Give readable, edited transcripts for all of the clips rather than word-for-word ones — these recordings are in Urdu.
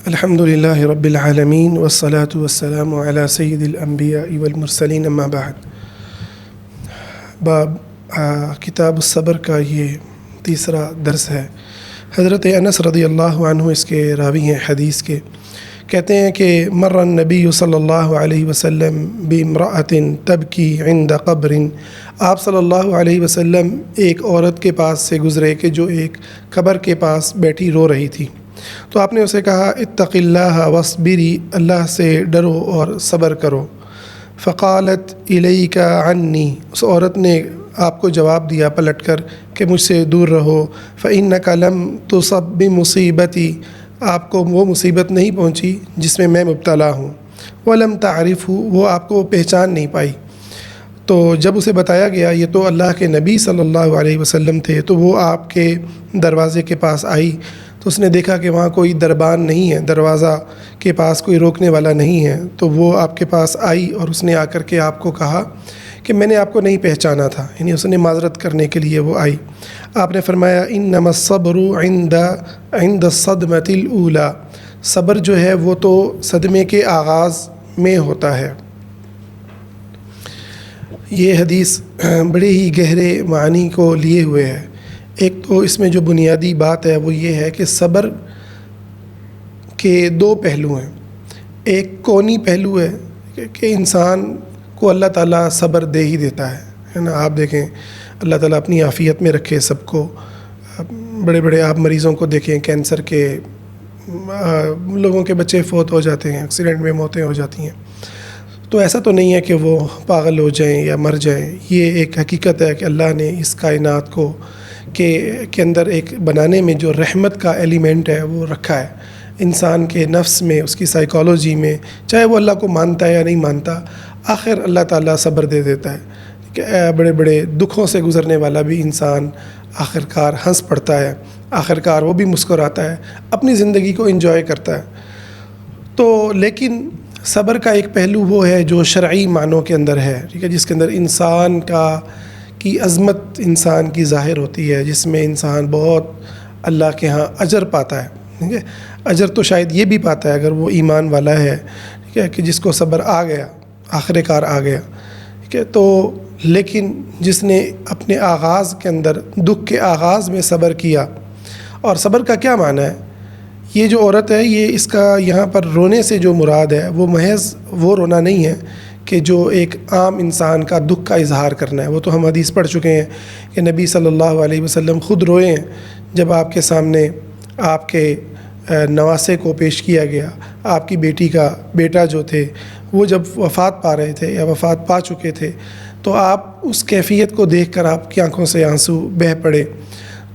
الحمد للہ رب العالمین والصلاة والسلام علی سید الانبیاء والمرسلین اما بعد۔ باب کتاب الصبر کا یہ تیسرا درس ہے۔ حضرت انس رضی اللہ عنہ اس کے راوی ہیں حدیث کے، کہتے ہیں کہ مر النبی صلی اللہ علیہ وسلم بامرأۃ تبکی عند قبر، آپ صلی اللہ علیہ وسلم ایک عورت کے پاس سے گزرے کہ جو ایک قبر کے پاس بیٹھی رو رہی تھی، تو آپ نے اسے کہا اتق اللہ واصبری، اللہ سے ڈرو اور صبر کرو۔ فقالت الیک عنی، اس عورت نے آپ کو جواب دیا پلٹ کر کہ مجھ سے دور رہو۔ فإنک لم تصب بمصیبتی، آپ کو وہ مصیبت نہیں پہنچی جس میں مبتلا ہوں۔ ولم تعرفہ، وہ آپ کو پہچان نہیں پائی۔ تو جب اسے بتایا گیا یہ تو اللہ کے نبی صلی اللہ علیہ وسلم تھے، تو وہ آپ کے دروازے کے پاس آئی تو اس نے دیکھا کہ وہاں کوئی دربان نہیں ہے، دروازہ کے پاس کوئی روکنے والا نہیں ہے، تو وہ آپ کے پاس آئی اور اس نے آ کر کے آپ کو کہا کہ میں نے آپ کو نہیں پہچانا تھا، یعنی اس نے معذرت کرنے کے لیے وہ آئی۔ آپ نے فرمایا انما الصبر عند الصدمۃ الاولی، صبر جو ہے وہ تو صدمے کے آغاز میں ہوتا ہے۔ یہ حدیث بڑے ہی گہرے معنی کو لیے ہوئے ہے۔ ایک تو اس میں جو بنیادی بات ہے وہ یہ ہے کہ صبر کے دو پہلو ہیں۔ ایک کونی پہلو ہے کہ انسان کو اللہ تعالیٰ صبر دے ہی دیتا ہے نا۔ آپ دیکھیں اللہ تعالیٰ اپنی عافیت میں رکھے سب کو، بڑے بڑے آپ مریضوں کو دیکھیں، کینسر کے لوگوں کے بچے فوت ہو جاتے ہیں، ایکسیڈنٹ میں موتیں ہو جاتی ہیں، تو ایسا تو نہیں ہے کہ وہ پاگل ہو جائیں یا مر جائیں۔ یہ ایک حقیقت ہے کہ اللہ نے اس کائنات کو کے اندر ایک بنانے میں جو رحمت کا ایلیمنٹ ہے وہ رکھا ہے۔ انسان کے نفس میں، اس کی سائیکالوجی میں، چاہے وہ اللہ کو مانتا ہے یا نہیں مانتا، آخر اللہ تعالیٰ صبر دے دیتا ہے کہ بڑے بڑے دکھوں سے گزرنے والا بھی انسان آخرکار ہنس پڑتا ہے، آخرکار وہ بھی مسکراتا ہے، اپنی زندگی کو انجوائے کرتا ہے۔ تو لیکن صبر کا ایک پہلو وہ ہے جو شرعی معنوں کے اندر ہے، ٹھیک ہے، جس کے اندر انسان کی عظمت انسان کی ظاہر ہوتی ہے، جس میں انسان بہت اللہ کے ہاں اجر پاتا ہے، ٹھیک ہے۔ اجر تو شاید یہ بھی پاتا ہے اگر وہ ایمان والا ہے، ٹھیک ہے، کہ جس کو صبر آ گیا، آخر کار آ گیا، ٹھیک ہے۔ تو لیکن جس نے اپنے آغاز کے اندر، دکھ کے آغاز میں صبر کیا، اور صبر کا کیا معنی ہے؟ یہ جو عورت ہے، یہ اس کا یہاں پر رونے سے جو مراد ہے وہ محض وہ رونا نہیں ہے کہ جو ایک عام انسان کا دکھ کا اظہار کرنا ہے۔ وہ تو ہم حدیث پڑھ چکے ہیں کہ نبی صلی اللہ علیہ وسلم خود روئے ہیں جب آپ کے سامنے آپ کے نواسے کو پیش کیا گیا، آپ کی بیٹی کا بیٹا جو تھے وہ جب وفات پا رہے تھے یا وفات پا چکے تھے، تو آپ اس کیفیت کو دیکھ کر آپ کی آنکھوں سے آنسو بہہ پڑے۔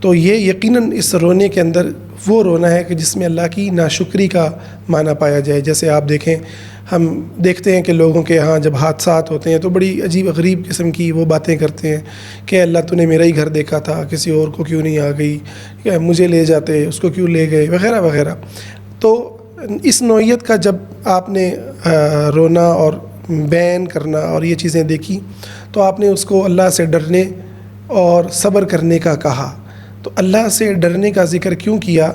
تو یہ یقیناً اس رونے کے اندر وہ رونا ہے کہ جس میں اللہ کی ناشکری کا معنی پایا جائے۔ جیسے آپ دیکھیں، ہم دیکھتے ہیں کہ لوگوں کے ہاں جب حادثات ہوتے ہیں تو بڑی عجیب غریب قسم کی وہ باتیں کرتے ہیں کہ اللہ تو نے میرا ہی گھر دیکھا تھا، کسی اور کو کیوں نہیں آ گئی، یا مجھے لے جاتے، اس کو کیوں لے گئے، وغیرہ وغیرہ۔ تو اس نوعیت کا جب آپ نے رونا اور بیان کرنا اور یہ چیزیں دیکھی تو آپ نے اس کو اللہ سے ڈرنے اور صبر کرنے کا کہا۔ تو اللہ سے ڈرنے کا ذکر کیوں کیا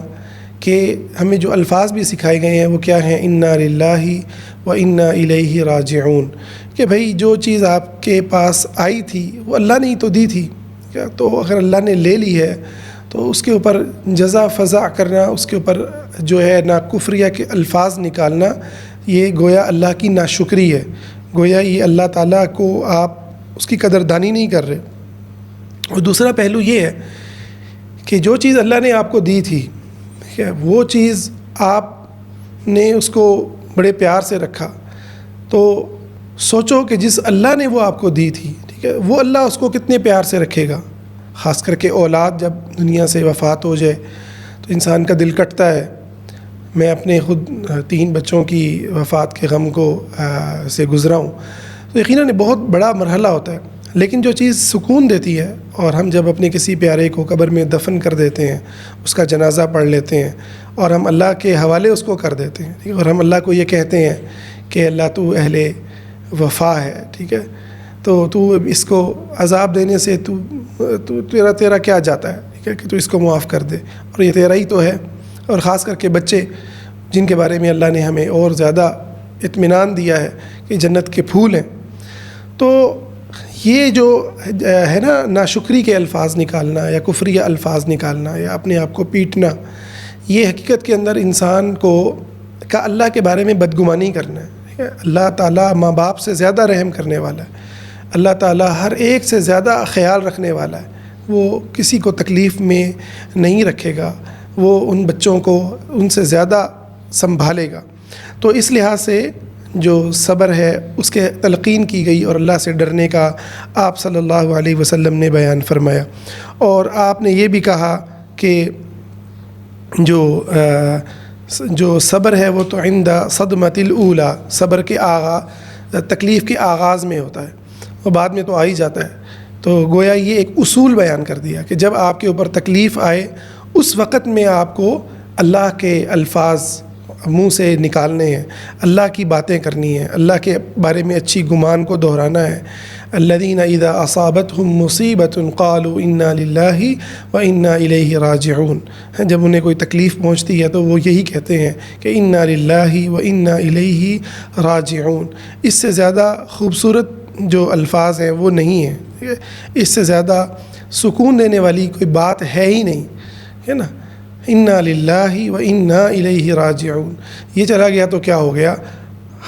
کہ ہمیں جو الفاظ بھی سکھائے گئے ہیں وہ کیا ہیں؟ انا للہ و انا الیہ راجعون، کہ بھئی جو چیز آپ کے پاس آئی تھی وہ اللہ نے ہی تو دی تھی، تو اگر اللہ نے لے لی ہے تو اس کے اوپر جزا فضا کرنا، اس کے اوپر جو ہے نا کفریہ کے الفاظ نکالنا، یہ گویا اللہ کی ناشکری ہے، گویا یہ اللہ تعالیٰ کو آپ اس کی قدردانی نہیں کر رہے۔ اور دوسرا پہلو یہ ہے کہ جو چیز اللہ نے آپ کو دی تھی، ٹھیک ہے، وہ چیز آپ نے اس کو بڑے پیار سے رکھا، تو سوچو کہ جس اللہ نے وہ آپ کو دی تھی، ٹھیک ہے، وہ اللہ اس کو کتنے پیار سے رکھے گا۔ خاص کر کے اولاد جب دنیا سے وفات ہو جائے تو انسان کا دل کٹتا ہے۔ میں اپنے خود 3 بچوں کی وفات کے غم کو سے گزرا ہوں، تو یقیناً بہت بڑا مرحلہ ہوتا ہے، لیکن جو چیز سکون دیتی ہے، اور ہم جب اپنے کسی پیارے کو قبر میں دفن کر دیتے ہیں، اس کا جنازہ پڑھ لیتے ہیں اور ہم اللہ کے حوالے اس کو کر دیتے ہیں، اور ہم اللہ کو یہ کہتے ہیں کہ اللہ تو اہل وفا ہے، ٹھیک ہے، تو اس کو عذاب دینے سے تیرا کیا جاتا ہے، ٹھیک ہے، کہ تو اس کو معاف کر دے، اور یہ تیرا ہی تو ہے۔ اور خاص کر کے بچے جن کے بارے میں اللہ نے ہمیں اور زیادہ اطمینان دیا ہے کہ جنت کے پھول ہیں۔ تو یہ جو ہے نا ناشکری کے الفاظ نکالنا یا کفریہ الفاظ نکالنا یا اپنے آپ کو پیٹنا، یہ حقیقت کے اندر انسان کو کا اللہ کے بارے میں بدگمانی کرنا ہے۔ اللہ تعالیٰ ماں باپ سے زیادہ رحم کرنے والا ہے، اللہ تعالیٰ ہر ایک سے زیادہ خیال رکھنے والا ہے، وہ کسی کو تکلیف میں نہیں رکھے گا، وہ ان بچوں کو ان سے زیادہ سنبھالے گا۔ تو اس لحاظ سے جو صبر ہے اس کے تلقین کی گئی اور اللہ سے ڈرنے کا آپ صلی اللہ علیہ وسلم نے بیان فرمایا۔ اور آپ نے یہ بھی کہا کہ جو صبر ہے وہ تو عند صدمۃ الاولی، صبر کے تکلیف کے آغاز میں ہوتا ہے، وہ بعد میں تو آ ہی جاتا ہے۔ تو گویا یہ ایک اصول بیان کر دیا کہ جب آپ کے اوپر تکلیف آئے اس وقت میں آپ کو اللہ کے الفاظ منہ سے نکالنے ہیں، اللہ کی باتیں کرنی ہیں، اللہ کے بارے میں اچھی گمان کو دہرانا ہے۔ الذین اذا اصابتهم مصیبۃ قالوا انا للہ وانا الیہ راجعون، جب انہیں کوئی تکلیف پہنچتی ہے تو وہ یہی کہتے ہیں کہ انا للہ وانا الیہ راجعون۔ اس سے زیادہ خوبصورت جو الفاظ ہیں وہ نہیں ہیں، اس سے زیادہ سکون دینے والی کوئی بات ہے ہی نہیں، ہے نا۔ انا للہ وانا الیہ راجعون، یہ چلا گیا تو کیا ہو گیا،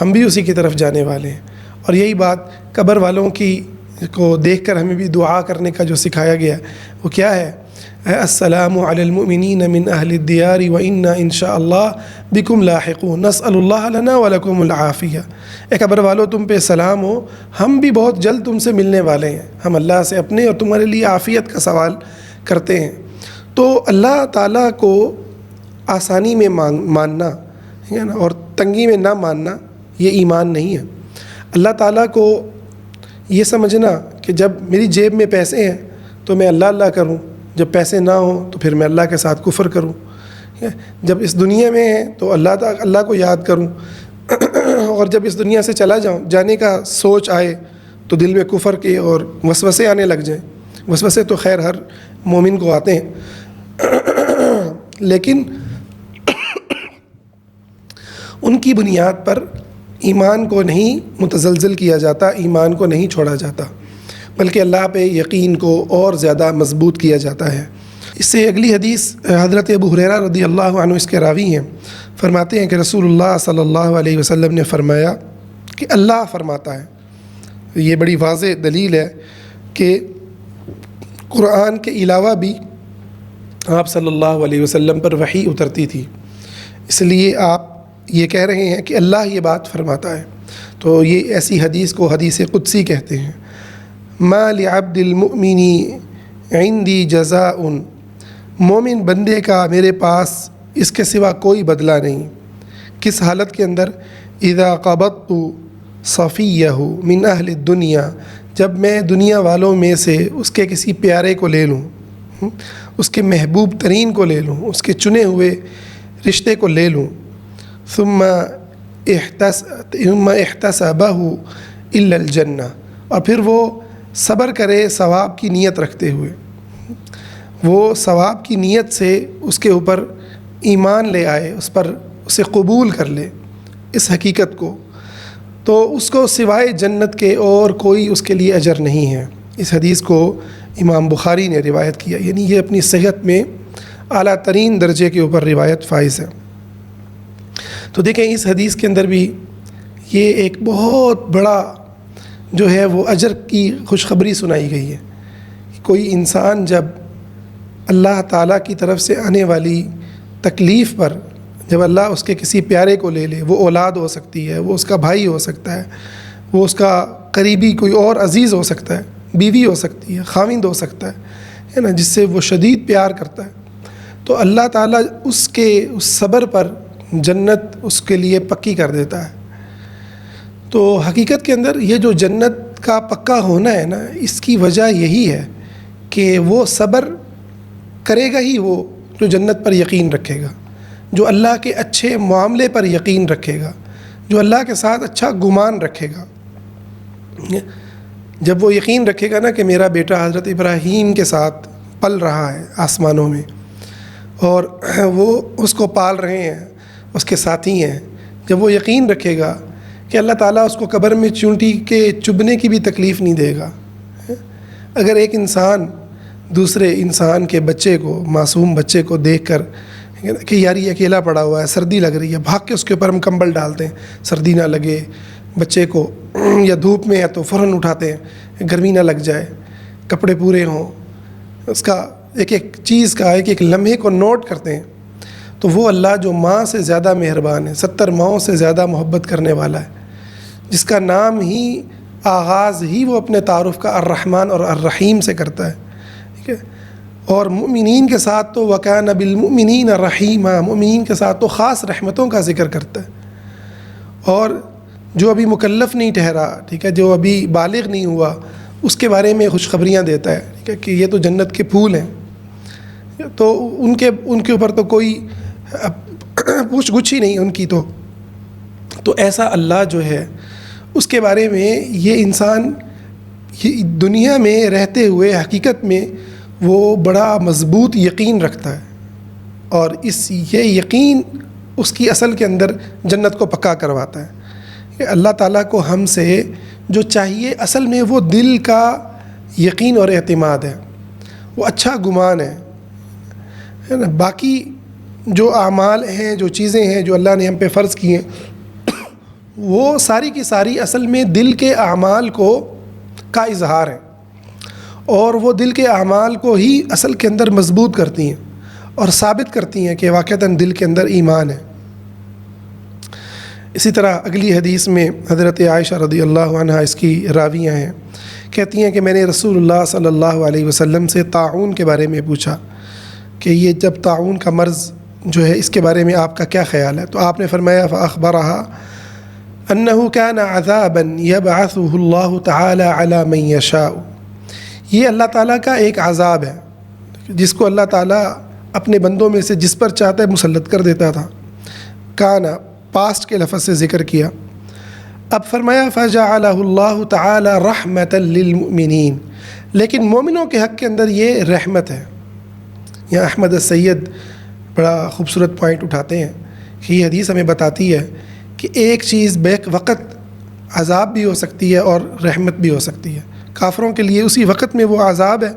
ہم بھی اسی کی طرف جانے والے ہیں۔ اور یہی بات قبر والوں کی کو دیکھ کر ہمیں بھی دعا کرنے کا جو سکھایا گیا وہ کیا ہے، السلام علی المؤمنین من اہل الدیار وانا ان شاء اللہ بکم لاحقون نسأل اللہ لنا ولکم العافیہ۔ اے قبر والو تم پہ سلام ہو، ہم بھی بہت جلد تم سے ملنے والے ہیں، ہم اللہ سے اپنے اور تمہارے لیے عافیت کا سوال کرتے ہیں۔ تو اللہ تعالیٰ کو آسانی میں ماننا ہے نا، اور تنگی میں نہ ماننا یہ ایمان نہیں ہے۔ اللہ تعالیٰ کو یہ سمجھنا کہ جب میری جیب میں پیسے ہیں تو میں اللہ اللہ کروں، جب پیسے نہ ہوں تو پھر میں اللہ کے ساتھ کفر کروں، جب اس دنیا میں ہیں تو اللہ کو یاد کروں، اور جب اس دنیا سے چلا جانے کا سوچ آئے تو دل میں کفر کے اور وسوسے آنے لگ جائیں۔ وسوسے تو خیر ہر مومن کو آتے ہیں، لیکن ان کی بنیاد پر ایمان کو نہیں متزلزل کیا جاتا، ایمان کو نہیں چھوڑا جاتا، بلکہ اللہ پہ یقین کو اور زیادہ مضبوط کیا جاتا ہے۔ اس سے اگلی حدیث حضرت ابو ہریرہ رضی اللہ عنہ اس کے راوی ہیں، فرماتے ہیں کہ رسول اللہ صلی اللہ علیہ وسلم نے فرمایا کہ اللہ فرماتا ہے۔ یہ بڑی واضح دلیل ہے کہ قرآن کے علاوہ بھی آپ صلی اللہ علیہ وسلم پر وحی اترتی تھی، اس لیے آپ یہ کہہ رہے ہیں کہ اللہ یہ بات فرماتا ہے۔ تو یہ ایسی حدیث کو حدیث قدسی کہتے ہیں۔ ما لعبد المؤمن عندی جزاء، مومن بندے کا میرے پاس اس کے سوا کوئی بدلہ نہیں۔ کس حالت کے اندر؟ اذا قبضت صفیہ من اہل الدنیا، جب میں دنیا والوں میں سے اس کے کسی پیارے کو لے لوں، اس کے محبوب ترین کو لے لوں، اس کے چنے ہوئے رشتے کو لے لوں۔ ثم احتسبہ الا الجنہ، اور پھر وہ صبر کرے ثواب کی نیت رکھتے ہوئے، وہ ثواب کی نیت سے اس کے اوپر ایمان لے آئے، اس پر اسے قبول کر لے اس حقیقت کو، تو اس کو سوائے جنت کے اور کوئی اس کے لیے اجر نہیں ہے۔ اس حدیث کو امام بخاری نے روایت کیا، یعنی یہ اپنی صحت میں اعلیٰ ترین درجے کے اوپر روایت فائز ہے۔ تو دیکھیں اس حدیث کے اندر بھی یہ ایک بہت بڑا جو ہے وہ اجر کی خوشخبری سنائی گئی ہے۔ کوئی انسان جب اللہ تعالیٰ کی طرف سے آنے والی تکلیف پر، جب اللہ اس کے کسی پیارے کو لے لے، وہ اولاد ہو سکتی ہے، وہ اس کا بھائی ہو سکتا ہے، وہ اس کا قریبی کوئی اور عزیز ہو سکتا ہے، بیوی ہو سکتی ہے، خاوند ہو سکتا ہے نا، جس سے وہ شدید پیار کرتا ہے، تو اللہ تعالیٰ اس کے اس صبر پر جنت اس کے لیے پکی کر دیتا ہے۔ تو حقیقت کے اندر یہ جو جنت کا پکا ہونا ہے نا، اس کی وجہ یہی ہے کہ وہ صبر کرے گا ہی وہ جو جنت پر یقین رکھے گا، جو اللہ کے اچھے معاملے پر یقین رکھے گا، جو اللہ کے ساتھ اچھا گمان رکھے گا۔ جب وہ یقین رکھے گا نا کہ میرا بیٹا حضرت ابراہیم کے ساتھ پل رہا ہے آسمانوں میں، اور وہ اس کو پال رہے ہیں، اس کے ساتھی ہیں، جب وہ یقین رکھے گا کہ اللہ تعالیٰ اس کو قبر میں چونٹی کے چبھنے کی بھی تکلیف نہیں دے گا۔ اگر ایک انسان دوسرے انسان کے بچے کو، معصوم بچے کو دیکھ کر کہ یار یہ اکیلا پڑا ہوا ہے، سردی لگ رہی ہے، بھاگ کے اس کے اوپر ہم کمبل ڈالتے ہیں سردی نہ لگے بچے کو، یا دھوپ میں ہے تو فوراً اٹھاتے ہیں گرمی نہ لگ جائے، کپڑے پورے ہوں، اس کا ایک ایک چیز کا ایک ایک لمحے کو نوٹ کرتے ہیں، تو وہ اللہ جو ماں سے زیادہ مہربان ہے، 70 ماؤں سے زیادہ محبت کرنے والا ہے، جس کا نام ہی آغاز ہی وہ اپنے تعارف کا الرحمن اور الرحیم سے کرتا ہے، ٹھیک ہے، اور مؤمنین کے ساتھ تو وَكَانَ بِالْمُؤْمِنِينَ رَحِيمًا، مؤمنین کے ساتھ تو خاص رحمتوں کا ذکر کرتا ہے، اور جو ابھی مکلف نہیں ٹھہرا، ٹھیک ہے، جو ابھی بالغ نہیں ہوا، اس کے بارے میں خوشخبریاں دیتا ہے، ٹھیک ہے، کہ یہ تو جنت کے پھول ہیں، تو ان کے اوپر تو کوئی پوچھ گچھ ہی نہیں ان کی، تو ایسا اللہ جو ہے اس کے بارے میں یہ انسان دنیا میں رہتے ہوئے حقیقت میں وہ بڑا مضبوط یقین رکھتا ہے، اور یہ یقین اس کی اصل کے اندر جنت کو پکا کرواتا ہے کہ اللہ تعالیٰ کو ہم سے جو چاہیے اصل میں وہ دل کا یقین اور اعتماد ہے، وہ اچھا گمان ہے نا۔ باقی جو اعمال ہیں، جو چیزیں ہیں جو اللہ نے ہم پہ فرض کی ہیں، وہ ساری کی ساری اصل میں دل کے اعمال کا اظہار ہے، اور وہ دل کے اعمال کو ہی اصل کے اندر مضبوط کرتی ہیں اور ثابت کرتی ہیں کہ واقعتاً دل کے اندر ایمان ہے۔ اسی طرح اگلی حدیث میں حضرت عائشہ رضی اللہ عنہا اس کی راویہ ہیں، کہتی ہیں کہ میں نے رسول اللہ صلی اللہ علیہ وسلم سے طاعون کے بارے میں پوچھا کہ یہ جب طاعون کا مرض جو ہے اس کے بارے میں آپ کا کیا خیال ہے، تو آپ نے فرمایا فأخبرها أنه كان عذابا يبعثه الله تعالى على من يشاء، یہ اللہ تعالیٰ کا ایک عذاب ہے جس کو اللہ تعالیٰ اپنے بندوں میں سے جس پر چاہتا ہے مسلط کر دیتا تھا۔ کانا پاسٹ کے لفظ سے ذکر کیا، اب فرمایا فَجَعَلَهُ اللَّهُ تَعَالَى رَحْمَةً لِّلْمُؤْمِنِينَ، لیکن مومنوں کے حق کے اندر یہ رحمت ہے۔ یہاں احمد السید بڑا خوبصورت پوائنٹ اٹھاتے ہیں کہ یہ حدیث ہمیں بتاتی ہے کہ ایک چیز بیک وقت عذاب بھی ہو سکتی ہے اور رحمت بھی ہو سکتی ہے۔ کافروں کے لیے اسی وقت میں وہ عذاب ہے،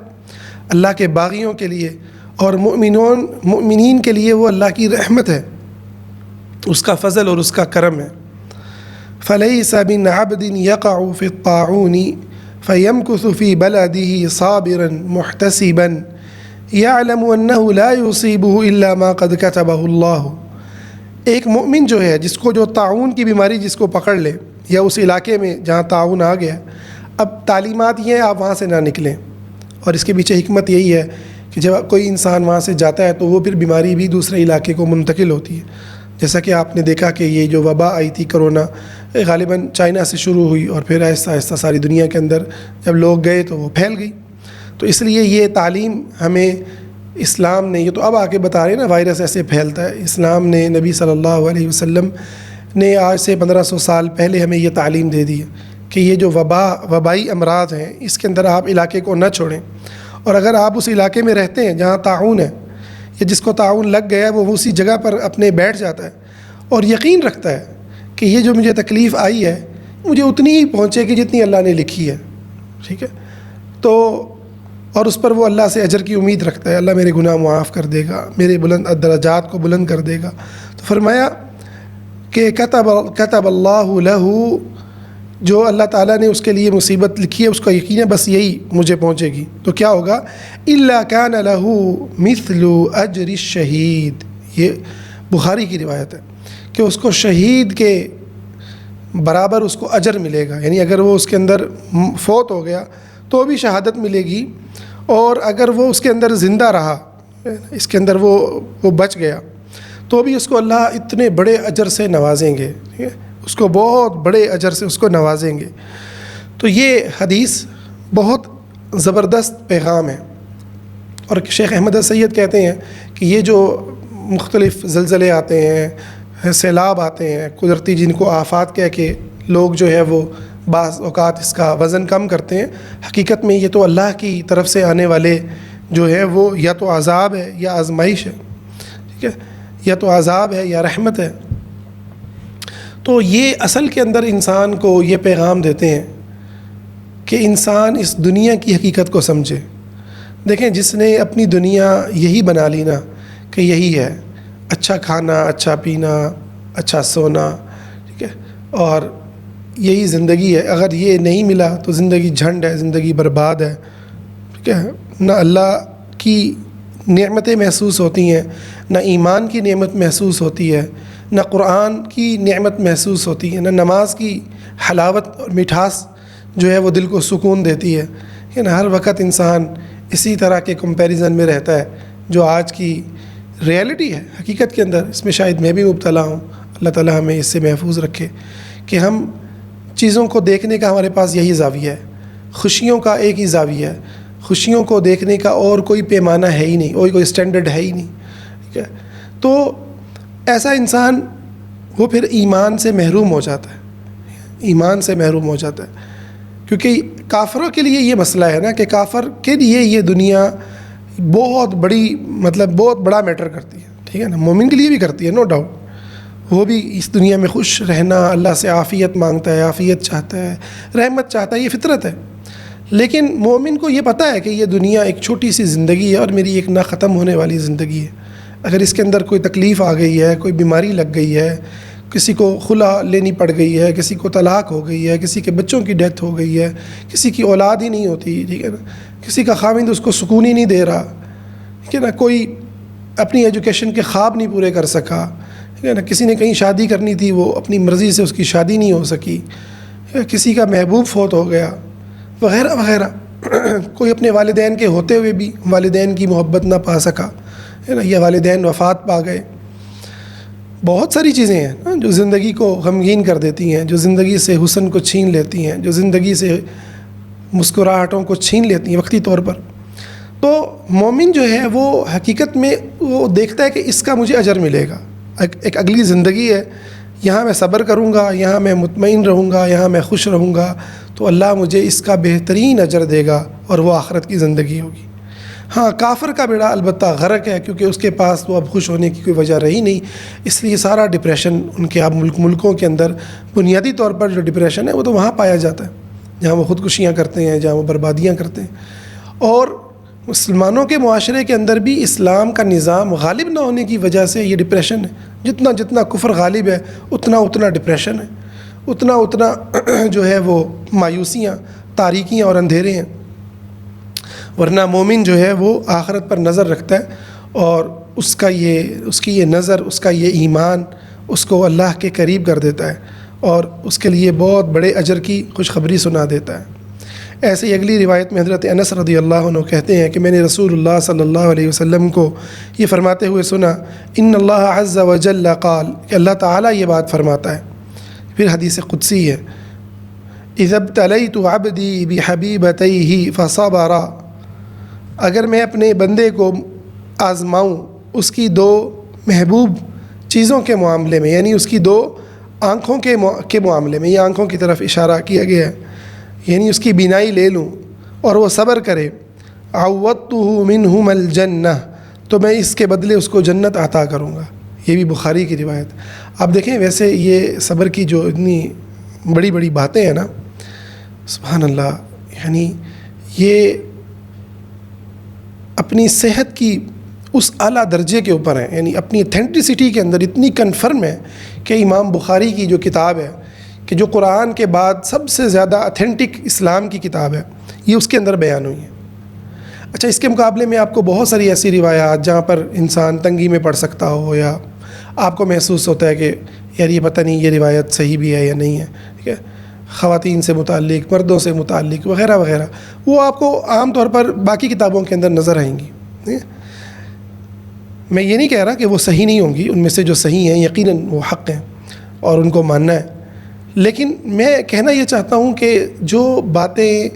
اللہ کے باغیوں کے لیے، اور مؤمنین کے لیے وہ اللہ کی رحمت ہے، اس کا فضل اور اس کا کرم ہے۔ فَلَيْسَ مِنْ عَبْدٍ يَقَعُ فِي الطَّاعُونِ فَيَمْكُثُ فِي بَلَدِهِ صَابِرًا مُحْتَسِبًا يَعْلَمُ أَنَّهُ لَا يُصِيبُهُ إِلَّا مَا قَدْ كَتَبَهُ اللَّهُ، ایک مومن جو ہے جس کو جو طاعون کی بیماری جس کو پکڑ لے، یا اس علاقے میں جہاں طاعون آ گیا، اب تعلیمات یہ ہیں آپ وہاں سے نہ نکلیں، اور اس کے پیچھے حکمت یہی ہے کہ جب کوئی انسان وہاں سے جاتا ہے تو وہ پھر بیماری بھی دوسرے علاقے کو منتقل ہوتی ہے، جیسا کہ آپ نے دیکھا کہ یہ جو وبا آئی تھی کرونا، غالباً چائنا سے شروع ہوئی اور پھر آہستہ آہستہ ساری دنیا کے اندر جب لوگ گئے تو وہ پھیل گئی۔ تو اس لیے یہ تعلیم ہمیں اسلام نے، یہ تو اب آگے بتا رہے ہیں نا وائرس ایسے پھیلتا ہے، اسلام نے، نبی صلی اللہ علیہ وسلم نے آج سے 1500 سال پہلے ہمیں یہ تعلیم دے دی ہے کہ یہ جو وبائی امراض ہیں اس کے اندر آپ علاقے کو نہ چھوڑیں، اور اگر آپ اس علاقے میں رہتے ہیں جہاں طاعون ہے، یا جس کو طاعون لگ گیا ہے وہ اسی جگہ پر اپنے بیٹھ جاتا ہے اور یقین رکھتا ہے کہ یہ جو مجھے تکلیف آئی ہے مجھے اتنی ہی پہنچے گی جتنی اللہ نے لکھی ہے، ٹھیک ہے، تو اور اس پر وہ اللہ سے اجر کی امید رکھتا ہے، اللہ میرے گناہ معاف کر دے گا، میرے بلند درجات کو بلند کر دے گا، تو فرمایا کہ کتب اللہ لہ، جو اللہ تعالیٰ نے اس کے لیے مصیبت لکھی ہے اس کا یقین ہے بس یہی مجھے پہنچے گی، تو کیا ہوگا، الا کان لہ مثل اجر الشہید، یہ بخاری کی روایت ہے کہ اس کو شہید کے برابر اس کو اجر ملے گا، یعنی اگر وہ اس کے اندر فوت ہو گیا تو بھی شہادت ملے گی، اور اگر وہ اس کے اندر زندہ رہا، اس کے اندر وہ بچ گیا تو بھی اس کو اللہ اتنے بڑے اجر سے نوازیں گے، ٹھیک ہے، اس کو بہت بڑے اجر سے اس کو نوازیں گے۔ تو یہ حدیث بہت زبردست پیغام ہے، اور شیخ احمد السید کہتے ہیں کہ یہ جو مختلف زلزلے آتے ہیں، سیلاب آتے ہیں، قدرتی جن کو آفات کہہ کے لوگ جو ہے وہ بعض اوقات اس کا وزن کم کرتے ہیں، حقیقت میں یہ تو اللہ کی طرف سے آنے والے جو ہے وہ یا تو عذاب ہے یا آزمائش ہے، ٹھیک ہے، یا تو عذاب ہے یا رحمت ہے۔ تو یہ اصل کے اندر انسان کو یہ پیغام دیتے ہیں کہ انسان اس دنیا کی حقیقت کو سمجھے۔ دیکھیں، جس نے اپنی دنیا یہی بنا لی نا کہ یہی ہے اچھا کھانا، اچھا پینا، اچھا سونا، ٹھیک ہے، اور یہی زندگی ہے، اگر یہ نہیں ملا تو زندگی جھنڈ ہے، زندگی برباد ہے، ٹھیک ہے، نہ اللہ کی نعمتیں محسوس ہوتی ہیں، نہ ایمان کی نعمت محسوس ہوتی ہے، نہ قرآن کی نعمت محسوس ہوتی ہے، نہ نماز کی حلاوت اور مٹھاس جو ہے وہ دل کو سکون دیتی ہے، کہ ہر وقت انسان اسی طرح کے کمپیریزن میں رہتا ہے جو آج کی ریئلٹی ہے حقیقت کے اندر۔ اس میں شاید میں بھی مبتلا ہوں، اللہ تعالیٰ ہمیں اس سے محفوظ رکھے کہ ہم چیزوں کو دیکھنے کا ہمارے پاس یہی زاویہ ہے، خوشیوں کا ایک ہی زاویہ ہے، خوشیوں کو دیکھنے کا اور کوئی پیمانہ ہے ہی نہیں، کوئی اسٹینڈرڈ ہے ہی نہیں، ٹھیک ہے۔ تو ایسا انسان وہ پھر ایمان سے محروم ہو جاتا ہے، ایمان سے محروم ہو جاتا ہے، کیونکہ کافروں کے لیے یہ مسئلہ ہے نا کہ کافر کے لیے یہ دنیا بہت بڑی بہت بڑا میٹر کرتی ہے، ٹھیک ہے نا، مومن کے لیے بھی کرتی ہے، نو ڈاؤٹ، وہ بھی اس دنیا میں خوش رہنا، اللہ سے عافیت مانگتا ہے، عافیت چاہتا ہے، رحمت چاہتا ہے، یہ فطرت ہے۔ لیکن مومن کو یہ پتہ ہے کہ یہ دنیا ایک چھوٹی سی زندگی ہے اور میری ایک نہ ختم ہونے والی زندگی ہے۔ اگر اس کے اندر کوئی تکلیف آ گئی ہے، کوئی بیماری لگ گئی ہے، کسی کو خلا لینی پڑ گئی ہے، کسی کو طلاق ہو گئی ہے، کسی کے بچوں کی ڈیتھ ہو گئی ہے، کسی کی اولاد ہی نہیں ہوتی، ٹھیک ہے نا، کسی کا خاوند اس کو سکون ہی نہیں دے رہا، ٹھیک ہے نا، کوئی اپنی ایجوکیشن کے خواب نہیں پورے کر سکا، ٹھیک ہے نا، کسی نے کہیں شادی کرنی تھی، وہ اپنی مرضی سے اس کی شادی نہیں ہو سکی، کسی کا محبوب فوت ہو گیا، وغیرہ وغیرہ، کوئی اپنے والدین کے ہوتے ہوئے بھی والدین کی محبت نہ پا سکا، ہے نا، یا والدین وفات پا گئے۔ بہت ساری چیزیں ہیں جو زندگی کو غمگین کر دیتی ہیں، جو زندگی سے حسن کو چھین لیتی ہیں، جو زندگی سے مسکراہٹوں کو چھین لیتی ہیں وقتی طور پر۔ تو مومن جو ہے وہ حقیقت میں وہ دیکھتا ہے کہ اس کا مجھے اجر ملے گا، ایک اگلی زندگی ہے، یہاں میں صبر کروں گا، یہاں میں مطمئن رہوں گا، یہاں میں خوش رہوں گا، تو اللہ مجھے اس کا بہترین اجر دے گا اور وہ آخرت کی زندگی ہوگی۔ ہاں، کافر کا بیڑا البتہ غرق ہے، کیونکہ اس کے پاس تو اب خوش ہونے کی کوئی وجہ رہی نہیں، اس لیے سارا ڈپریشن ان کے اب ملکوں کے اندر بنیادی طور پر جو ڈپریشن ہے وہ تو وہاں پایا جاتا ہے جہاں وہ خودکشیاں کرتے ہیں، جہاں وہ بربادیاں کرتے ہیں۔ اور مسلمانوں کے معاشرے کے اندر بھی اسلام کا نظام غالب نہ ہونے کی وجہ سے یہ ڈپریشن ہے، جتنا کفر غالب ہے اتنا ڈپریشن ہے، اتنا جو ہے وہ مایوسیاں، تاریکیاں اور اندھیرے ہیں۔ ورنہ مومن جو ہے وہ آخرت پر نظر رکھتا ہے اور اس کی یہ نظر، اس کا یہ ایمان اس کو اللہ کے قریب کر دیتا ہے اور اس کے لیے بہت بڑے اجر کی خوشخبری سنا دیتا ہے۔ ایسے ہی اگلی روایت میں حضرت انس رضی اللہ عنہ کہتے ہیں کہ میں نے رسول اللہ صلی اللہ علیہ وسلم کو یہ فرماتے ہوئے سنا، ان اللہ عز وجل قال، کہ اللہ تعالیٰ یہ بات فرماتا ہے، پھر حدیث قدسی ہے، اذا ابتلیت عبدی بحبیبتیہ فصبر، اگر میں اپنے بندے کو آزماؤں اس کی دو محبوب چیزوں کے معاملے میں، یعنی اس کی دو آنکھوں کے معاملے میں، یہ آنکھوں کی طرف اشارہ کیا گیا ہے، یعنی اس کی بینائی لے لوں اور وہ صبر کرے، عوضتہ منہم الجنہ، تو میں اس کے بدلے اس کو جنت عطا کروں گا۔ یہ بھی بخاری کی روایت۔ آپ دیکھیں ویسے یہ صبر کی جو اتنی بڑی بڑی باتیں ہیں نا، سبحان اللہ، یعنی یہ اپنی صحت کی اس اعلیٰ درجے کے اوپر ہے، یعنی اپنی اتھینٹسٹی کے اندر اتنی کنفرم ہے کہ امام بخاری کی جو کتاب ہے، کہ جو قرآن کے بعد سب سے زیادہ اتھینٹک اسلام کی کتاب ہے، یہ اس کے اندر بیان ہوئی ہے۔ اچھا، اس کے مقابلے میں آپ کو بہت ساری ایسی روایات جہاں پر انسان تنگی میں پڑ سکتا ہو، یا آپ کو محسوس ہوتا ہے کہ یار یہ پتہ نہیں یہ روایت صحیح بھی ہے یا نہیں ہے، ٹھیک ہے، خواتین سے متعلق، مردوں سے متعلق وغیرہ وغیرہ، وہ آپ کو عام طور پر باقی کتابوں کے اندر نظر آئیں گی۔ میں یہ نہیں کہہ رہا کہ وہ صحیح نہیں ہوں گی، ان میں سے جو صحیح ہیں یقیناً وہ حق ہیں اور ان کو ماننا ہے، لیکن میں کہنا یہ چاہتا ہوں کہ جو باتیں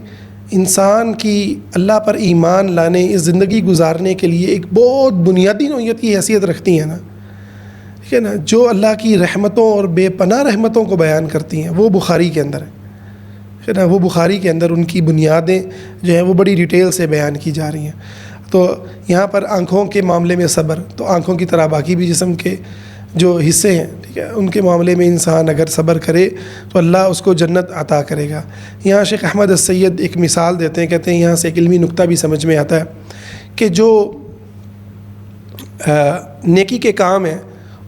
انسان کی اللہ پر ایمان لانے، اس زندگی گزارنے کے لیے ایک بہت بنیادی نوعیت کی حیثیت رکھتی ہیں نا، ٹھیک ہے نا، جو اللہ کی رحمتوں اور بے پناہ رحمتوں کو بیان کرتی ہیں، وہ بخاری کے اندر ہے، ٹھیک ہے نا، وہ بخاری کے اندر ان کی بنیادیں جو ہیں وہ بڑی ڈیٹیل سے بیان کی جا رہی ہیں۔ تو یہاں پر آنکھوں کے معاملے میں صبر، تو آنکھوں کی طرح باقی بھی جسم کے جو حصے ہیں، ٹھیک ہے، ان کے معاملے میں انسان اگر صبر کرے تو اللہ اس کو جنت عطا کرے گا۔ یہاں شیخ احمد السید ایک مثال دیتے ہیں، کہتے ہیں یہاں سے ایک علمی نقطہ بھی سمجھ میں آتا ہے کہ جو نیکی کے کام ہیں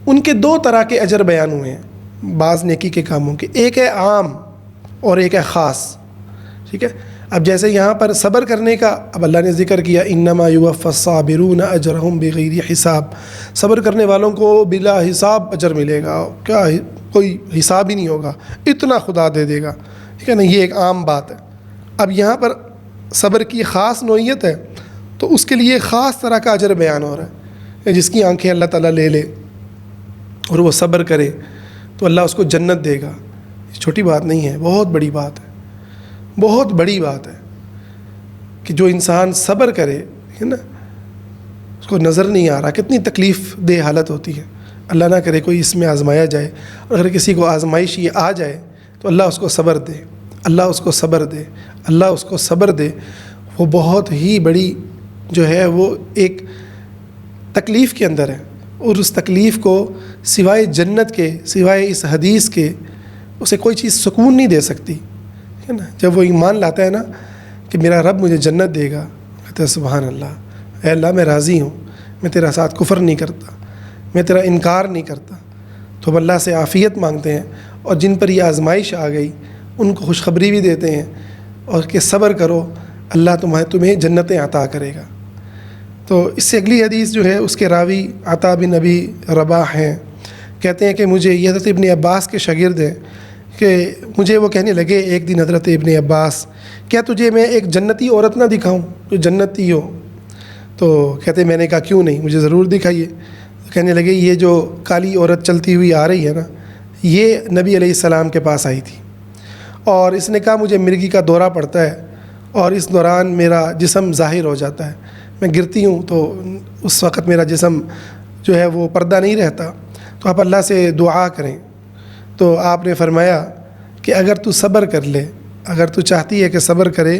ان کے دو طرح کے اجر بیان ہوئے ہیں بعض نیکی کے کاموں کے، ایک ہے عام اور ایک ہے خاص، ٹھیک ہے۔ اب جیسے یہاں پر صبر کرنے کا اب اللہ نے ذکر کیا انما یوفی الصابرون اجرہم بغیر حساب، صبر کرنے والوں کو بلا حساب اجر ملے گا، کیا کوئی حساب ہی نہیں ہوگا، اتنا خدا دے دے گا، ٹھیک ہے نا، یہ ایک عام بات ہے۔ اب یہاں پر صبر کی خاص نوعیت ہے تو اس کے لیے خاص طرح کا اجر بیان ہو رہا ہے کہ جس کی آنکھیں اللہ تعالیٰ لے لے اور وہ صبر کرے تو اللہ اس کو جنت دے گا۔ چھوٹی بات نہیں ہے، بہت بڑی بات ہے، بہت بڑی بات ہے کہ جو انسان صبر کرے، ہے نا، اس کو نظر نہیں آ رہا کتنی تکلیف دہ حالت ہوتی ہے۔ اللہ نہ کرے کوئی اس میں آزمایا جائے، اور اگر کسی کو آزمائش یہ آ جائے تو اللہ اس کو صبر دے، اللہ اس کو صبر دے، اللہ اس کو صبر دے۔ وہ بہت ہی بڑی جو ہے وہ ایک تکلیف کے اندر ہے، اور اس تکلیف کو سوائے جنت کے، سوائے اس حدیث کے اسے کوئی چیز سکون نہیں دے سکتی، ہے نا۔ جب وہ ایمان لاتا ہے نا کہ میرا رب مجھے جنت دے گا، کہتا ہے سبحان اللہ، اے اللہ میں راضی ہوں، میں تیرا ساتھ کفر نہیں کرتا، میں تیرا انکار نہیں کرتا۔ تو ہم اللہ سے عافیت مانگتے ہیں، اور جن پر یہ آزمائش آ گئی ان کو خوشخبری بھی دیتے ہیں اور کہ صبر کرو، اللہ تمہیں جنتیں عطا کرے گا۔ تو اس سے اگلی حدیث جو ہے اس کے راوی عطا بن ابی رباح ہیں، کہتے ہیں کہ مجھے یہ حضرت ابن عباس کے شاگرد ہیں کہ مجھے وہ کہنے لگے ایک دن حضرت ابن عباس، کیا تجھے میں ایک جنتی عورت نہ دکھاؤں جو جنتی ہو؟ تو کہتے میں نے کہا کیوں نہیں، مجھے ضرور دکھائیے۔ کہنے لگے یہ جو کالی عورت چلتی ہوئی آ رہی ہے نا، یہ نبی علیہ السلام کے پاس آئی تھی، اور اس نے کہا مجھے مرگی کا دورہ پڑتا ہے اور اس دوران میرا جسم ظاہر ہو جاتا ہے، میں گرتی ہوں تو اس وقت میرا جسم جو ہے وہ پردہ نہیں رہتا، تو آپ اللہ سے دعا کریں۔ تو آپ نے فرمایا کہ اگر تو صبر کر لے، اگر تو چاہتی ہے کہ صبر کرے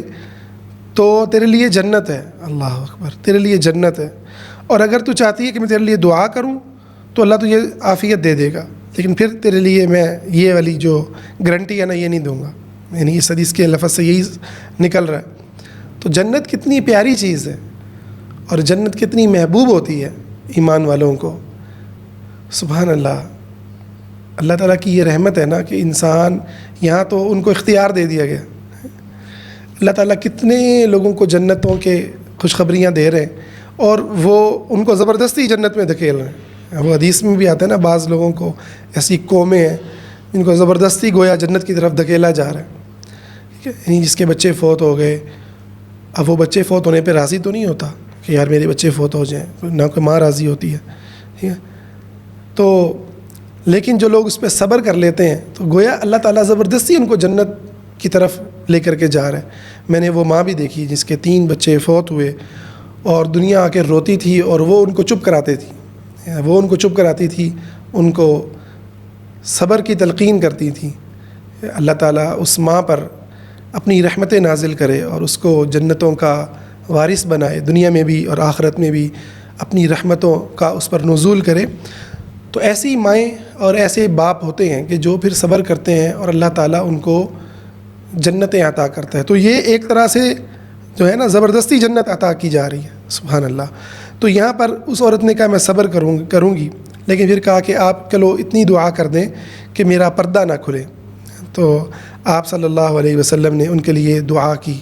تو تیرے لیے جنت ہے، اللہ اکبر، تیرے لیے جنت ہے، اور اگر تو چاہتی ہے کہ میں تیرے لیے دعا کروں تو اللہ تجھے عافیت دے دے گا، لیکن پھر تیرے لیے میں یہ والی جو گارنٹی ہے نا یہ نہیں دوں گا، یعنی اس حدیث کے لفظ سے یہی نکل رہا ہے۔ تو جنت کتنی پیاری چیز ہے، اور جنت کتنی محبوب ہوتی ہے ایمان والوں کو، سبحان اللہ۔ اللہ تعالیٰ کی یہ رحمت ہے نا کہ انسان یہاں تو ان کو اختیار دے دیا گیا، اللہ تعالیٰ کتنے لوگوں کو جنتوں کے خوشخبریاں دے رہے ہیں، اور وہ ان کو زبردستی جنت میں دھکیل رہے ہیں۔ وہ حدیث میں بھی آتا ہے نا، بعض لوگوں کو ایسی قومیں ہیں جن کو زبردستی گویا جنت کی طرف دھکیلا جا رہا ہے، ٹھیک ہے، یعنی جس کے بچے فوت ہو گئے، اب وہ بچے فوت ہونے پہ راضی تو نہیں ہوتا کہ یار میرے بچے فوت ہو جائیں، نہ کوئی ماں راضی ہوتی ہے، ٹھیک ہے۔ تو لیکن جو لوگ اس پہ صبر کر لیتے ہیں تو گویا اللہ تعالیٰ زبردستی ان کو جنت کی طرف لے کر کے جا رہا ہے۔ میں نے وہ ماں بھی دیکھی جس کے 3 بچے فوت ہوئے، اور دنیا آ کے روتی تھی، اور وہ ان کو چپ کراتے تھی، وہ ان کو چپ کراتی تھی، ان کو صبر کی تلقین کرتی تھی۔ اللہ تعالیٰ اس ماں پر اپنی رحمتیں نازل کرے اور اس کو جنتوں کا وارث بنائے، دنیا میں بھی اور آخرت میں بھی اپنی رحمتوں کا اس پر نزول کرے۔ تو ایسی مائیں اور ایسے باپ ہوتے ہیں کہ جو پھر صبر کرتے ہیں اور اللہ تعالیٰ ان کو جنتیں عطا کرتا ہے۔ تو یہ ایک طرح سے جو ہے نا زبردستی جنت عطا کی جا رہی ہے، سبحان اللہ۔ تو یہاں پر اس عورت نے کہا میں صبر کروں گی، لیکن پھر کہا کہ آپ چلو اتنی دعا کر دیں کہ میرا پردہ نہ کھلے۔ تو آپ صلی اللہ علیہ وسلم نے ان کے لیے دعا کی۔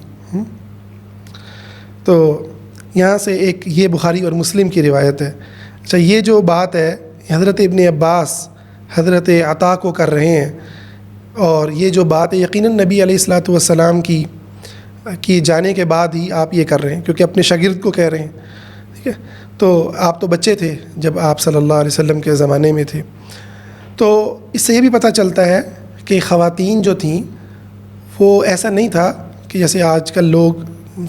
تو یہاں سے ایک یہ بخاری اور مسلم کی روایت ہے۔ اچھا، یہ جو بات ہے حضرت ابن عباس حضرت عطا کو کر رہے ہیں، اور یہ جو بات ہے یقیناً نبی علیہ الصلاۃ والسلام کی جانے کے بعد ہی آپ یہ کر رہے ہیں، کیونکہ اپنے شاگرد کو کہہ رہے ہیں، ٹھیک ہے۔ تو آپ تو بچے تھے جب آپ صلی اللہ علیہ وسلم کے زمانے میں تھے۔ تو اس سے یہ بھی پتہ چلتا ہے کہ خواتین جو تھیں وہ ایسا نہیں تھا کہ جیسے آج کل لوگ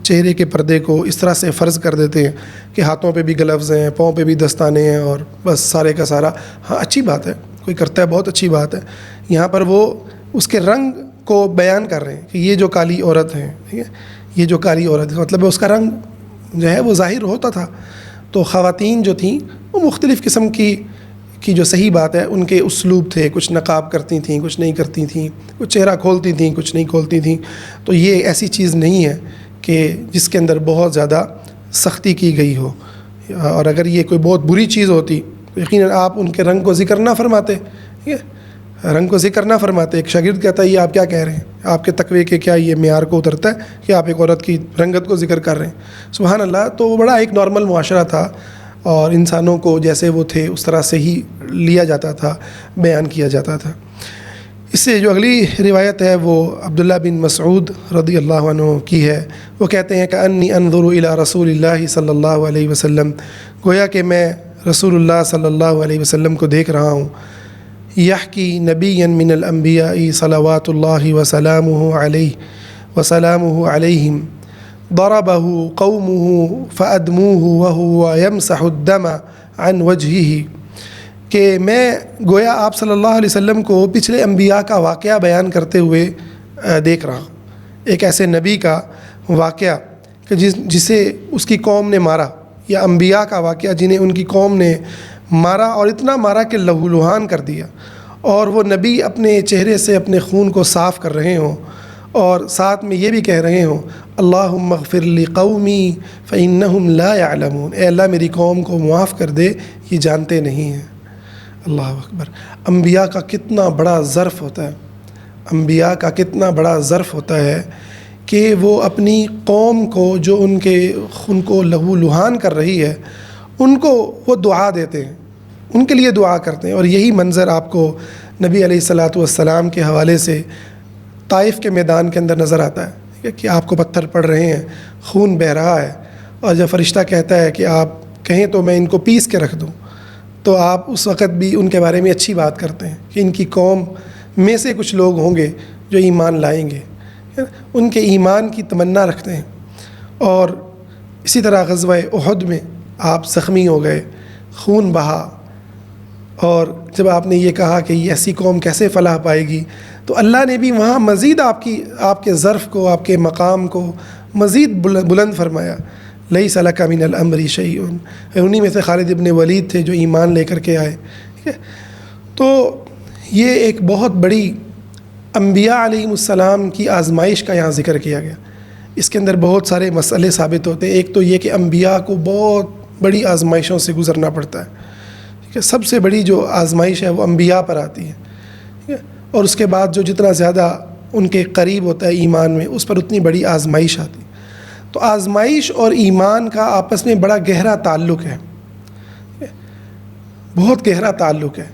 چہرے کے پردے کو اس طرح سے فرض کر دیتے ہیں کہ ہاتھوں پہ بھی گلوز ہیں، پاؤں پہ بھی دستانے ہیں، اور بس سارے کا سارا۔ ہاں اچھی بات ہے، کوئی کرتا ہے بہت اچھی بات ہے۔ یہاں پر وہ اس کے رنگ کو بیان کر رہے ہیں کہ یہ جو کالی عورت ہے، ٹھیک ہے، یہ جو کالی عورت ہے مطلب اس کا رنگ جو ہے وہ ظاہر ہوتا تھا. تو خواتین جو تھیں وہ مختلف قسم کی جو صحیح بات ہے ان کے اسلوب تھے. کچھ نقاب کرتی تھیں, کچھ نہیں کرتی تھیں, کچھ چہرہ کھولتی تھیں, کچھ نہیں کھولتی تھیں. تو یہ ایسی چیز نہیں ہے کہ جس کے اندر بہت زیادہ سختی کی گئی ہو, اور اگر یہ کوئی بہت بری چیز ہوتی تو یقیناً آپ ان کے رنگ کو ذکر نہ فرماتے. ٹھیک ہے, رنگ کو ذکر نہ فرماتے. ایک شاگرد کہتا ہے یہ آپ کیا کہہ رہے ہیں, آپ کے تقوی کے کیا یہ معیار کو اترتا ہے کہ آپ ایک عورت کی رنگت کو ذکر کر رہے ہیں؟ سبحان اللہ. تو وہ بڑا ایک نارمل معاشرہ تھا, اور انسانوں کو جیسے وہ تھے اس طرح سے ہی لیا جاتا تھا, بیان کیا جاتا تھا. اس سے جو اگلی روایت ہے وہ عبداللہ بن مسعود رضی اللہ عنہ کی ہے. وہ کہتے ہیں کہ انی انظر الی رسول اللہ صلی اللہ علیہ وسلم, گویا کہ میں رسول اللہ صلی اللہ علیہ وسلم کو دیکھ رہا ہوں. یحکی نبیا من الانبیاء صلوات اللہ وسلامہ علیہم ضربہ قومہ فادموہ وہو یمسح الدم عن وجہہ, کہ میں گویا آپ صلی اللہ علیہ وسلم کو پچھلے انبیاء کا واقعہ بیان کرتے ہوئے دیکھ رہا ہوں. ایک ایسے نبی کا واقعہ کہ جسے اس کی قوم نے مارا, یا انبیاء کا واقعہ جنہیں ان کی قوم نے مارا, اور اتنا مارا کہ لہو لہان کر دیا, اور وہ نبی اپنے چہرے سے اپنے خون کو صاف کر رہے ہوں, اور ساتھ میں یہ بھی کہہ رہے ہوں اللہم اغفر لی قومی فإنہم لا یعلمون, اے اللہ میری قوم کو معاف کر دے, یہ جانتے نہیں ہیں. اللہ اکبر. انبیاء کا کتنا بڑا ظرف ہوتا ہے, انبیاء کا کتنا بڑا ظرف ہوتا ہے کہ وہ اپنی قوم کو جو ان کو لہو لہان کر رہی ہے ان کو وہ دعا دیتے ہیں, ان کے لیے دعا کرتے ہیں. اور یہی منظر آپ کو نبی علیہ الصلاۃ والسلام کے حوالے سے طائف کے میدان کے اندر نظر آتا ہے کہ آپ کو پتھر پڑ رہے ہیں, خون بہہ رہا ہے, اور جب فرشتہ کہتا ہے کہ آپ کہیں تو میں ان کو پیس کے رکھ دوں, تو آپ اس وقت بھی ان کے بارے میں اچھی بات کرتے ہیں کہ ان کی قوم میں سے کچھ لوگ ہوں گے جو ایمان لائیں گے, ان کے ایمان کی تمنا رکھتے ہیں. اور اسی طرح غزوہ احد میں آپ زخمی ہو گئے, خون بہا, اور جب آپ نے یہ کہا کہ یہ ایسی قوم کیسے فلاح پائے گی, تو اللہ نے بھی وہاں مزید آپ کے ظرف کو, آپ کے مقام کو مزید بلند فرمایا. لیس لک من الامر شیء, انہی میں سے خالد ابن ولید تھے جو ایمان لے کر کے آئے. ٹھیک ہے, تو یہ ایک بہت بڑی انبیاء علیہم السلام کی آزمائش کا یہاں ذکر کیا گیا. اس کے اندر بہت سارے مسئلے ثابت ہوتے ہیں. ایک تو یہ کہ انبیاء کو بہت بڑی آزمائشوں سے گزرنا پڑتا ہے. ٹھیک ہے, سب سے بڑی جو آزمائش ہے وہ انبیاء پر آتی ہے. ٹھیک ہے, اور اس کے بعد جو جتنا زیادہ ان کے قریب ہوتا ہے ایمان میں, اس پر اتنی بڑی آزمائش آتی ہے. تو آزمائش اور ایمان کا آپس میں بڑا گہرا تعلق ہے, بہت گہرا تعلق ہے.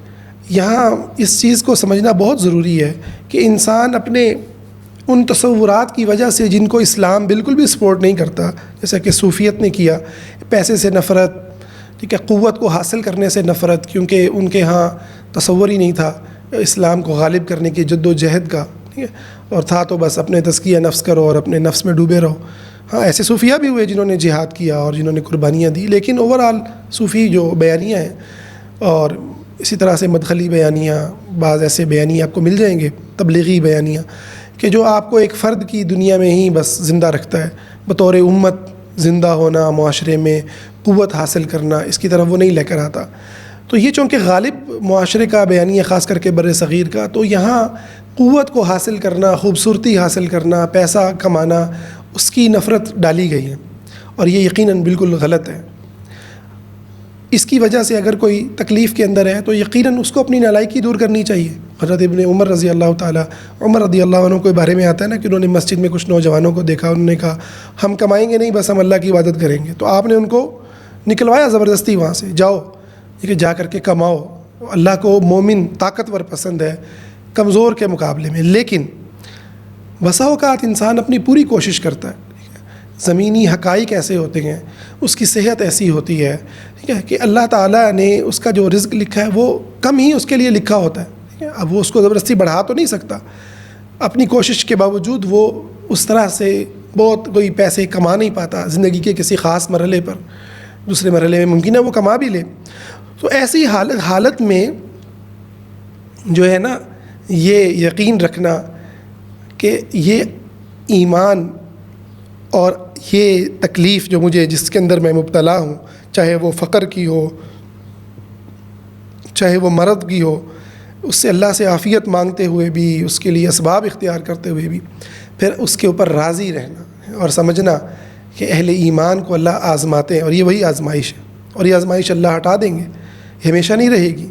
یہاں اس چیز کو سمجھنا بہت ضروری ہے کہ انسان اپنے ان تصورات کی وجہ سے جن کو اسلام بالکل بھی سپورٹ نہیں کرتا, جیسا کہ صوفیت نے کیا, پیسے سے نفرت, ٹھیک ہے, قوت کو حاصل کرنے سے نفرت, کیونکہ ان کے ہاں تصور ہی نہیں تھا اسلام کو غالب کرنے کی جد و جہد کا. ٹھیک ہے, اور تھا تو بس اپنے تزکیہ نفس کرو اور اپنے نفس میں ڈوبے رہو. ہاں, ایسے صوفیہ بھی ہوئے جنہوں نے جہاد کیا اور جنہوں نے قربانیاں دی, لیکن اوورآل صوفی جو بیانیہ ہیں, اور اسی طرح سے مدخلی بیانیہ, بعض ایسے بیانیہ آپ کو مل جائیں گے, تبلیغی بیانیہ, کہ جو آپ کو ایک فرد کی دنیا میں ہی بس زندہ رکھتا ہے, بطور امت زندہ ہونا, معاشرے میں قوت حاصل کرنا, اس کی طرف وہ نہیں لے کر آتا. تو یہ چونکہ غالب معاشرے کا بیانیہ, خاص کر کے بر صغیر کا, تو یہاں قوت کو حاصل کرنا, خوبصورتی حاصل کرنا, پیسہ کمانا, اس کی نفرت ڈالی گئی ہے, اور یہ یقیناً بالکل غلط ہے. اس کی وجہ سے اگر کوئی تکلیف کے اندر ہے تو یقیناً اس کو اپنی نالائکی دور کرنی چاہیے. حضرت ابن عمر رضی اللہ عنہ کے بارے میں آتا ہے نا کہ انہوں نے مسجد میں کچھ نوجوانوں کو دیکھا, انہوں نے کہا ہم کمائیں گے نہیں, بس ہم اللہ کی عبادت کریں گے. تو آپ نے ان کو نکلوایا زبردستی وہاں سے, جاؤ, کہ جا کر کے کماؤ. اللہ کو مومن طاقتور پسند ہے کمزور کے مقابلے میں. لیکن بسا اوقات انسان اپنی پوری کوشش کرتا ہے, زمینی حقائق ایسے ہوتے ہیں, اس کی صحت ایسی ہوتی ہے, ٹھیک ہے, کہ اللہ تعالیٰ نے اس کا جو رزق لکھا ہے وہ کم ہی اس کے لیے لکھا ہوتا ہے. ٹھیک ہے, اب وہ اس کو زبردستی بڑھا تو نہیں سکتا, اپنی کوشش کے باوجود وہ اس طرح سے بہت کوئی پیسے کما نہیں پاتا زندگی کے کسی خاص مرحلے پر. دوسرے مرحلے میں ممکن ہے وہ کما بھی لے. تو ایسی حالت میں جو ہے نا, یہ یقین رکھنا کہ یہ ایمان اور یہ تکلیف جو مجھے جس کے اندر میں مبتلا ہوں، چاہے وہ فقر کی ہو، چاہے وہ مرض کی ہو، اس سے اللہ سے عافیت مانگتے ہوئے بھی، اس کے لیے اسباب اختیار کرتے ہوئے بھی پھر اس کے اوپر راضی رہنا اور سمجھنا کہ اہل ایمان کو اللہ آزماتے ہیں، اور یہ وہی آزمائش ہے، اور یہ آزمائش اللہ ہٹا دیں گے، یہ ہمیشہ نہیں رہے گی،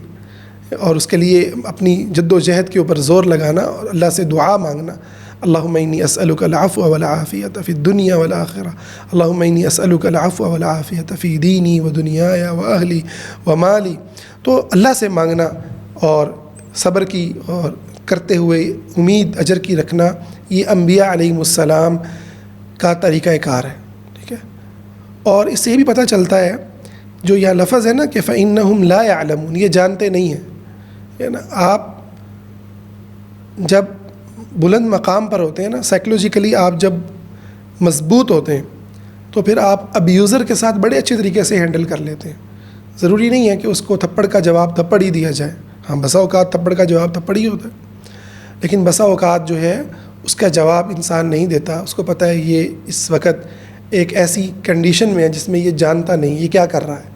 اور اس کے لیے اپنی جد و جہد کے اوپر زور لگانا اور اللہ سے دعا مانگنا. اللہم انی اسألک العفو والعافیۃ فی الدنیا والآخرہ، اللہم انی اسألک العفو والعافیۃ فی دینی و دنیای و اہلی و مالی. تو اللہ سے مانگنا اور صبر کی اور کرتے ہوئے امید اجر کی رکھنا، یہ انبیاء علیہم السلام کا طریقہ کار ہے. ٹھیک ہے، اور اس سے یہ بھی پتہ چلتا ہے جو یہ لفظ ہے نا کہ فَإِنَّهُمْ لَا يَعْلَمُونَ، یہ جانتے نہیں ہیں. ہے نا، آپ جب بلند مقام پر ہوتے ہیں نا، سائیکلوجیکلی آپ جب مضبوط ہوتے ہیں تو پھر آپ ابیوزر کے ساتھ بڑے اچھے طریقے سے ہینڈل کر لیتے ہیں. ضروری نہیں ہے کہ اس کو تھپڑ کا جواب تھپڑ ہی دیا جائے. ہاں، بسا اوقات تھپڑ کا جواب تھپڑ ہی ہوتا ہے، لیکن بسا اوقات جو ہے اس کا جواب انسان نہیں دیتا. اس کو پتہ ہے یہ اس وقت ایک ایسی کنڈیشن میں ہے جس میں یہ جانتا نہیں یہ کیا کر رہا ہے،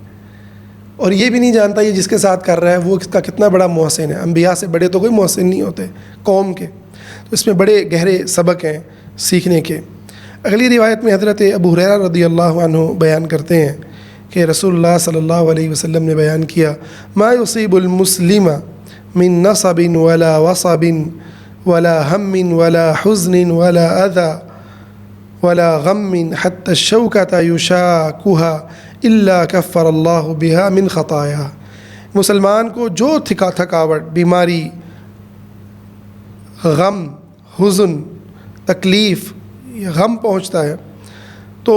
اور یہ بھی نہیں جانتا یہ جس کے ساتھ کر رہا ہے وہ اس کا کتنا بڑا محسن ہے. انبیاء سے بڑے تو کوئی محسن نہیں ہوتے قوم کے. تو اس میں بڑے گہرے سبق ہیں سیکھنے کے. اگلی روایت میں حضرت ابو ہریرہ رضی اللہ عنہ بیان کرتے ہیں کہ رسول اللہ صلی اللہ علیہ وسلم نے بیان کیا، ما یصیب المسلم من نصب ولا وصب ولا ہم ولا حزن ولا اذى ولا غم حتى الشوكة يشاكها الا كفر اللہ بها من خطایا. مسلمان کو جو تھکاوٹ، بیماری، غم، حزن، تکلیف، غم پہنچتا ہے تو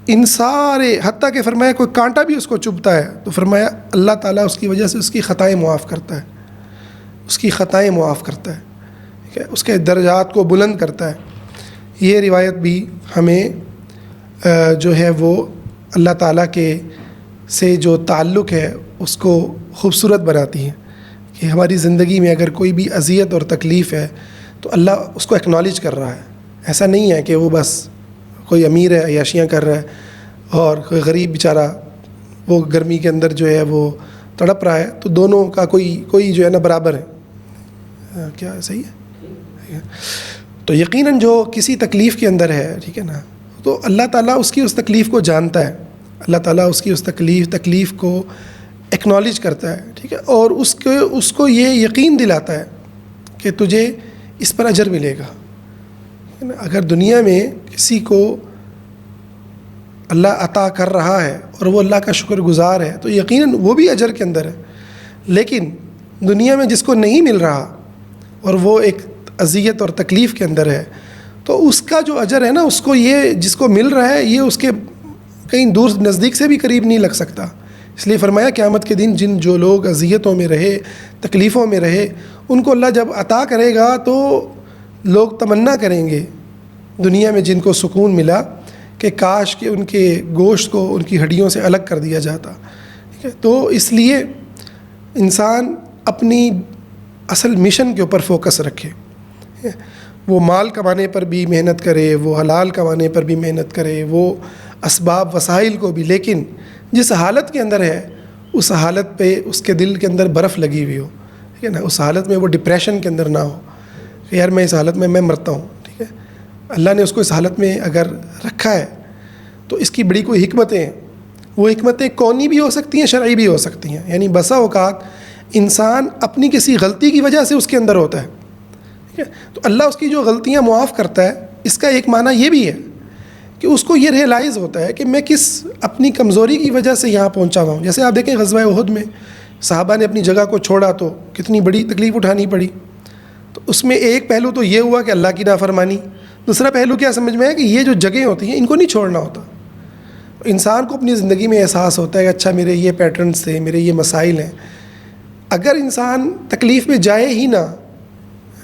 ان سارے، حتیٰ کہ فرمایا کوئی کانٹا بھی اس کو چبھتا ہے تو فرمایا اللہ تعالیٰ اس کی وجہ سے اس کی خطائیں معاف کرتا ہے، اس کی خطائیں معاف کرتا ہے. ٹھیک ہے، اس کے درجات کو بلند کرتا ہے. یہ روایت بھی ہمیں جو ہے وہ اللہ تعالیٰ کے سے جو تعلق ہے اس کو خوبصورت بناتی ہے کہ ہماری زندگی میں اگر کوئی بھی اذیت اور تکلیف ہے تو اللہ اس کو ایکنالج کر رہا ہے. ایسا نہیں ہے کہ وہ بس کوئی امیر ہے عیاشیاں کر رہا ہے اور کوئی غریب بیچارہ وہ گرمی کے اندر جو ہے وہ تڑپ رہا ہے، تو دونوں کا کوئی جو ہے نا برابر ہے. کیا صحیح ہے؟ تو یقیناً جو کسی تکلیف کے اندر ہے، ٹھیک ہے نا، تو اللہ تعالیٰ اس کی اس تکلیف کو جانتا ہے، اللہ تعالیٰ اس کی اس تکلیف کو ایکنالج کرتا ہے. ٹھیک ہے، اور اس کو یہ یقین دلاتا ہے کہ تجھے اس پر اجر ملے گا. اگر دنیا میں کسی کو اللہ عطا کر رہا ہے اور وہ اللہ کا شکر گزار ہے تو یقیناً وہ بھی اجر کے اندر ہے. لیکن دنیا میں جس کو نہیں مل رہا اور وہ ایک اذیت اور تکلیف کے اندر ہے تو اس کا جو اجر ہے نا، اس کو یہ جس کو مل رہا ہے یہ اس کے کہیں دور نزدیک سے بھی قریب نہیں لگ سکتا. اس لیے فرمایا قیامت کے دن جو لوگ اذیتوں میں رہے، تکلیفوں میں رہے، ان کو اللہ جب عطا کرے گا تو لوگ تمنا کریں گے دنیا میں جن کو سکون ملا کہ کاش کہ ان کے گوشت کو ان کی ہڈیوں سے الگ کر دیا جاتا. ٹھیک ہے، تو اس لیے انسان اپنی اصل مشن کے اوپر فوکس رکھے. وہ مال کمانے پر بھی محنت کرے، وہ حلال کمانے پر بھی محنت کرے، وہ اسباب وسائل کو بھی، لیکن جس حالت کے اندر ہے اس حالت پہ اس کے دل کے اندر برف لگی ہوئی ہو. ٹھیک ہے نا، اس حالت میں وہ ڈپریشن کے اندر نہ ہو کہ یار میں اس حالت میں مرتا ہوں. ٹھیک ہے، اللہ نے اس کو اس حالت میں اگر رکھا ہے تو اس کی بڑی کوئی حکمتیں ہیں. وہ حکمتیں کونی بھی ہو سکتی ہیں، شرعی بھی ہو سکتی ہیں. یعنی بسا اوقات انسان اپنی کسی غلطی کی وجہ سے اس کے اندر ہوتا ہے. ٹھیک ہے، تو اللہ اس کی جو غلطیاں معاف کرتا ہے، اس کا ایک معنی یہ بھی ہے کہ اس کو یہ ریئلائز ہوتا ہے کہ میں کس اپنی کمزوری کی وجہ سے یہاں پہنچا ہوا ہوں. جیسے آپ دیکھیں غزوہ احد میں صحابہ نے اپنی جگہ کو چھوڑا تو کتنی بڑی تکلیف اٹھانی پڑی. تو اس میں ایک پہلو تو یہ ہوا کہ اللہ کی نافرمانی. دوسرا پہلو کیا سمجھ میں ہے کہ یہ جو جگہیں ہوتی ہیں ان کو نہیں چھوڑنا ہوتا. انسان کو اپنی زندگی میں احساس ہوتا ہے کہ اچھا میرے یہ پیٹرنز تھے، میرے یہ مسائل ہیں. اگر انسان تکلیف میں جائے ہی نہ،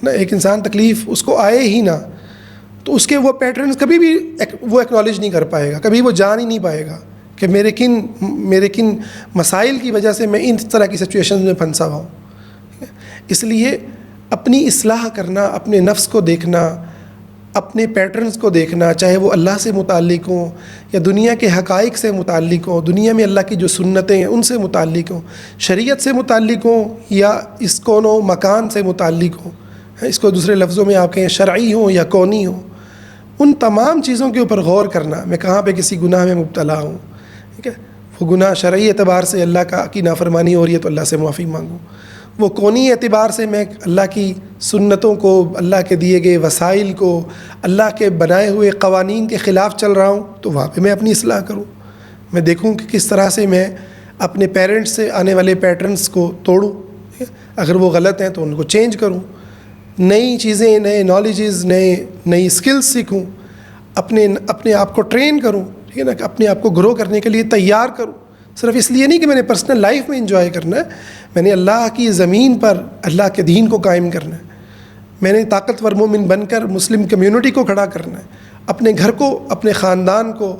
نا، ایک انسان تکلیف اس کو آئے ہی نہ، تو اس کے وہ پیٹرنز کبھی بھی وہ ایکنالج نہیں کر پائے گا، کبھی وہ جان ہی نہیں پائے گا کہ میرے کن مسائل کی وجہ سے میں ان طرح کی سچویشنز میں پھنسا ہوا ہوں. اس لیے اپنی اصلاح کرنا، اپنے نفس کو دیکھنا، اپنے پیٹرنز کو دیکھنا، چاہے وہ اللہ سے متعلق ہوں یا دنیا کے حقائق سے متعلق ہوں، دنیا میں اللہ کی جو سنتیں ہیں ان سے متعلق ہوں، شریعت سے متعلق ہوں یا اس کون و مکان سے متعلق ہوں، اس کو دوسرے لفظوں میں آپ کہیں شرعی ہوں یا کونی ہوں، ان تمام چیزوں کے اوپر غور کرنا، میں کہاں پہ کسی گناہ میں مبتلا ہوں، ٹھیک ہے، وہ گناہ شرعی اعتبار سے اللہ کی نافرمانی ہو رہی ہے تو اللہ سے معافی مانگوں، وہ کونی اعتبار سے میں اللہ کی سنتوں کو، اللہ کے دیے گئے وسائل کو، اللہ کے بنائے ہوئے قوانین کے خلاف چل رہا ہوں تو وہاں پہ میں اپنی اصلاح کروں، میں دیکھوں کہ کس طرح سے میں اپنے پیرنٹس سے آنے والے پیٹرنز کو توڑوں، اگر وہ غلط ہیں تو ان کو چینج کروں، نئی چیزیں، نئے نالجز، نئی اسکلز سیکھوں، اپنے آپ کو ٹرین کروں، ٹھیک ہے نا، اپنے آپ کو گرو کرنے کے لیے تیار کروں، صرف اس لیے نہیں کہ میں نے پرسنل لائف میں انجوائے کرنا ہے، میں نے اللہ کی زمین پر اللہ کے دین کو قائم کرنا ہے، میں نے طاقتور مومن بن کر مسلم کمیونٹی کو کھڑا کرنا ہے، اپنے گھر کو، اپنے خاندان کو،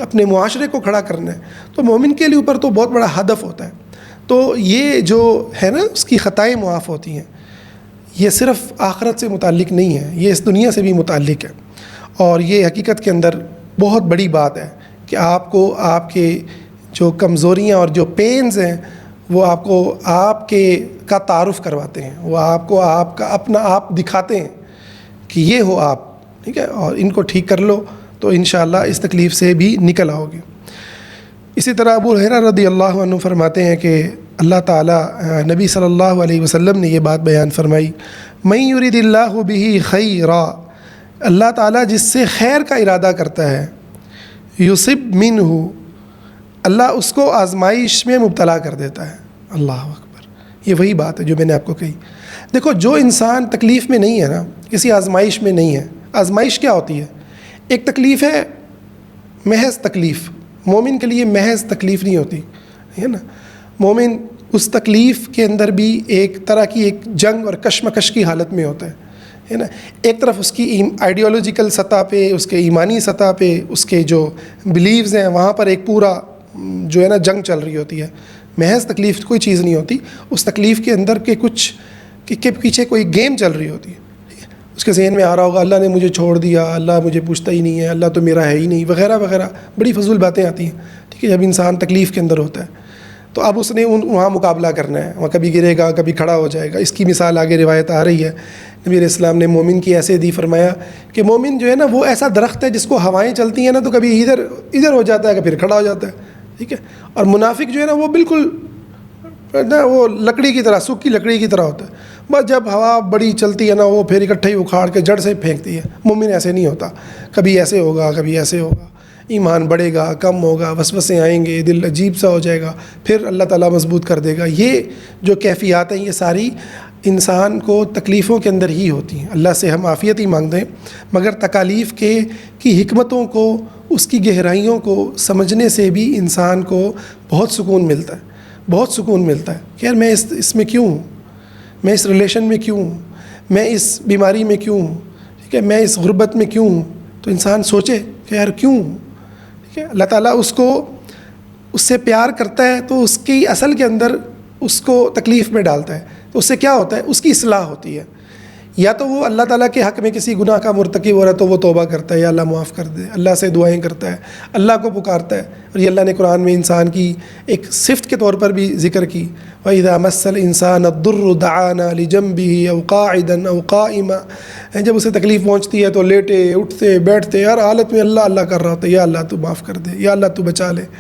اپنے معاشرے کو کھڑا کرنا ہے، تو مومن کے لیے اوپر تو بہت بڑا ہدف ہوتا ہے، تو یہ جو ہے نا اس کی خطائیں معاف ہوتی ہیں، یہ صرف آخرت سے متعلق نہیں ہے، یہ اس دنیا سے بھی متعلق ہے، اور یہ حقیقت کے اندر بہت بڑی بات ہے کہ آپ کو آپ کے جو کمزوریاں اور جو پینز ہیں وہ آپ کا تعارف کرواتے ہیں، وہ آپ کو آپ کا اپنا آپ دکھاتے ہیں کہ یہ ہو آپ، ٹھیک ہے، اور ان کو ٹھیک کر لو تو انشاءاللہ اس تکلیف سے بھی نکل آؤ گے۔ اسی طرح ابو ہریرہ رضی اللہ عنہ فرماتے ہیں کہ اللہ تعالیٰ، نبی صلی اللہ علیہ وسلم نے یہ بات بیان فرمائی، من یرید اللہ بہ خیرا، اللہ تعالیٰ جس سے خیر کا ارادہ کرتا ہے، یصب منہ، اللہ اس کو آزمائش میں مبتلا کر دیتا ہے۔ اللہ اکبر، یہ وہی بات ہے جو میں نے آپ کو کہی۔ دیکھو، جو انسان تکلیف میں نہیں ہے نا، کسی آزمائش میں نہیں ہے، آزمائش کیا ہوتی ہے؟ ایک تکلیف ہے محض تکلیف، مومن کے لیے محض تکلیف نہیں ہوتی ہے نا، مومن اس تکلیف کے اندر بھی ایک طرح کی ایک جنگ اور کشمکش کی حالت میں ہوتا ہے نا، ایک طرف اس کی آئیڈیالوجیکل سطح پہ، اس کے ایمانی سطح پہ، اس کے جو بلیوز ہیں وہاں پر ایک پورا جو ہے نا جنگ چل رہی ہوتی ہے، محض تکلیف کوئی چیز نہیں ہوتی، اس تکلیف کے اندر کے کچھ کے پیچھے کوئی گیم چل رہی ہوتی ہے، اس کے ذہن میں آ رہا ہوگا اللہ نے مجھے چھوڑ دیا، اللہ مجھے پوچھتا ہی نہیں ہے، اللہ تو میرا ہے ہی نہیں، وغیرہ وغیرہ بڑی فضول باتیں آتی ہیں، ٹھیک ہے، جب انسان تکلیف کے اندر ہوتا ہے تو اب اس نے وہاں مقابلہ کرنا ہے، وہاں کبھی گرے گا، کبھی کھڑا ہو جائے گا۔ اس کی مثال آگے روایت آ رہی ہے، نبی علیہ السلام نے مومن کی ایسے دی، فرمایا کہ مومن جو ہے نا وہ ایسا درخت ہے جس کو ہوائیں چلتی ہیں نا تو کبھی ادھر ہو جاتا ہے، کبھی پھر کھڑا ہو جاتا ہے، ٹھیک ہے، اور منافق جو ہے نا وہ بالکل نا وہ لکڑی کی طرح، سوکھی لکڑی کی طرح ہوتا ہے، بس جب ہوا بڑی چلتی ہے نا وہ پھر اکٹھے ہی اکھاڑ کے جڑ سے پھینکتی ہے۔ مومن ایسے نہیں ہوتا، کبھی ایسے ہوگا، کبھی ایسے ہوگا، ایمان بڑھے گا، کم ہوگا، وسوسے آئیں گے، دل عجیب سا ہو جائے گا، پھر اللہ تعالیٰ مضبوط کر دے گا۔ یہ جو کیفیات ہیں یہ ساری انسان کو تکلیفوں کے اندر ہی ہوتی ہیں، اللہ سے ہم عافیت ہی مانگتے ہیں، مگر تکالیف کی حکمتوں کو، اس کی گہرائیوں کو سمجھنے سے بھی انسان کو بہت سکون ملتا ہے، بہت سکون ملتا ہے کہ یار میں اس میں کیوں ہوں، میں اس ریلیشن میں کیوں ہوں، میں اس بیماری میں کیوں ہوں، ٹھیک ہے، میں اس غربت میں کیوں ہوں، تو انسان سوچے کہ یار کیوں ہوں، ٹھیک ہے، اللہ تعالیٰ اس سے پیار کرتا ہے تو اس کی اصل کے اندر اس کو تکلیف میں ڈالتا ہے، تو اس سے کیا ہوتا ہے، اس کی اصلاح ہوتی ہے، یا تو وہ اللہ تعالیٰ کے حق میں کسی گناہ کا مرتکب ہو رہا ہے تو وہ توبہ کرتا ہے، یا اللہ معاف کر دے، اللہ سے دعائیں کرتا ہے، اللہ کو پکارتا ہے، اور یہ اللہ نے قرآن میں انسان کی ایک صفت کے طور پر بھی ذکر کی، وَإِذَا مَسَّ الْإِنسَانَ الضُّرُّ دَعَانَا لِجَنبِهِ أَوْ قَاعِدًا أَوْ قَائِمًا، جب اسے تکلیف پہنچتی ہے تو لیٹے اٹھتے بیٹھتے ہر حالت میں اللہ اللہ کر رہا ہوتا ہے، یا اللہ تو معاف کر دے، یا اللہ تو بچا لے،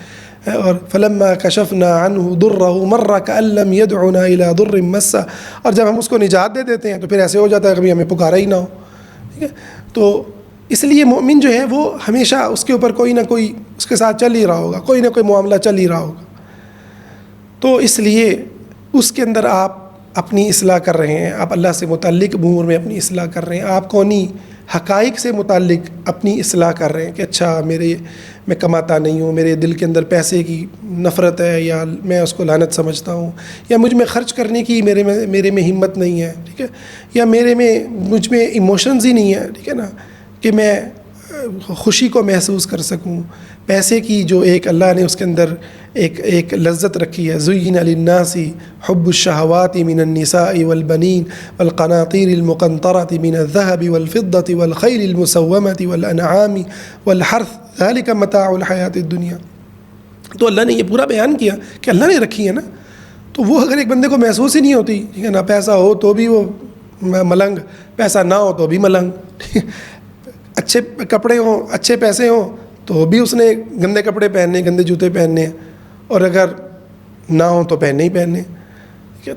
اور فلما کشفنا عنہ ضرہ مر کأن لم يدعنا الى ضر مسہ، اور جب ہم اس کو نجات دے دیتے ہیں تو پھر ایسے ہو جاتا ہے کبھی ہمیں پکارا ہی نہ ہو، ٹھیک ہے، تو اس لیے مومن جو ہے وہ ہمیشہ اس کے اوپر کوئی نہ کوئی اس کے ساتھ چل ہی رہا ہوگا، کوئی نہ کوئی معاملہ چل ہی رہا ہوگا، تو اس لیے اس کے اندر آپ اپنی اصلاح کر رہے ہیں، آپ اللہ سے متعلق امور میں اپنی اصلاح کر رہے ہیں، آپ کونی حقائق سے متعلق اپنی اصلاح کر رہے ہیں کہ اچھا میں کماتا نہیں ہوں، میرے دل کے اندر پیسے کی نفرت ہے، یا میں اس کو لعنت سمجھتا ہوں، یا مجھ میں خرچ کرنے کی میرے میں ہمت نہیں ہے، ٹھیک ہے، یا مجھ میں ایموشنز ہی نہیں ہے، ٹھیک ہے نا، کہ میں خوشی کو محسوس کر سکوں، پیسے کی جو ایک اللہ نے اس کے اندر ایک لذت رکھی ہے. زُيِّنَ لِلنَّاسِ حُبُّ الشَّهَوَاتِ مِنَ النِّسَاءِ وَالْبَنِينَ وَالْقَنَاطِيرِ الْمُقَنطَرَةِ مِنَ الذَّهَبِ وَالْفِضَّةِ وَالْخَيْلِ الْمُسَوَّمَةِ وَالْأَنْعَامِ وَالْحَرْثِ ذَلِكَ مَتَاعُ الْحَيَاةِ الدُّنْيَا. تو اللہ نے یہ پورا بیان کیا کہ اللہ نے رکھی ہے نا. تو وہ اگر ایک بندے کو محسوس ہی نہیں ہوتی کہ نہ پیسہ ہو تو بھی وہ ملنگ, پیسہ نہ ہو تو بھی ملنگ, اچھے کپڑے ہوں, اچھے پیسے ہوں تو بھی اس نے گندے کپڑے پہننے, گندے جوتے پہننے ہیں, اور اگر نہ ہوں تو پہننے ہی پہننے.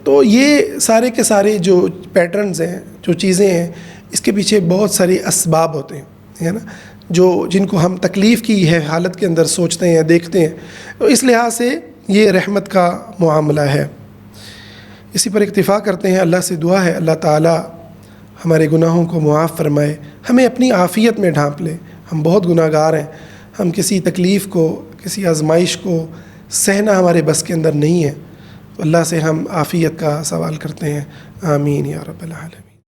تو یہ سارے کے سارے جو پیٹرنز ہیں, جو چیزیں ہیں, اس کے پیچھے بہت سارے اسباب ہوتے ہیں, ہے نا, جن کو ہم تکلیف کی ہے حالت کے اندر سوچتے ہیں, دیکھتے ہیں. تو اس لحاظ سے یہ رحمت کا معاملہ ہے. اسی پر اکتفا کرتے ہیں. اللہ سے دعا ہے اللہ تعالی ہمارے گناہوں کو معاف فرمائے, ہمیں اپنی عافیت میں ڈھانپ لے. ہم بہت گناہ گار ہیں, ہم کسی تکلیف کو, کسی آزمائش کو سہنا ہمارے بس کے اندر نہیں ہے. اللہ سے ہم عافیت کا سوال کرتے ہیں. آمین یا رب العالمین.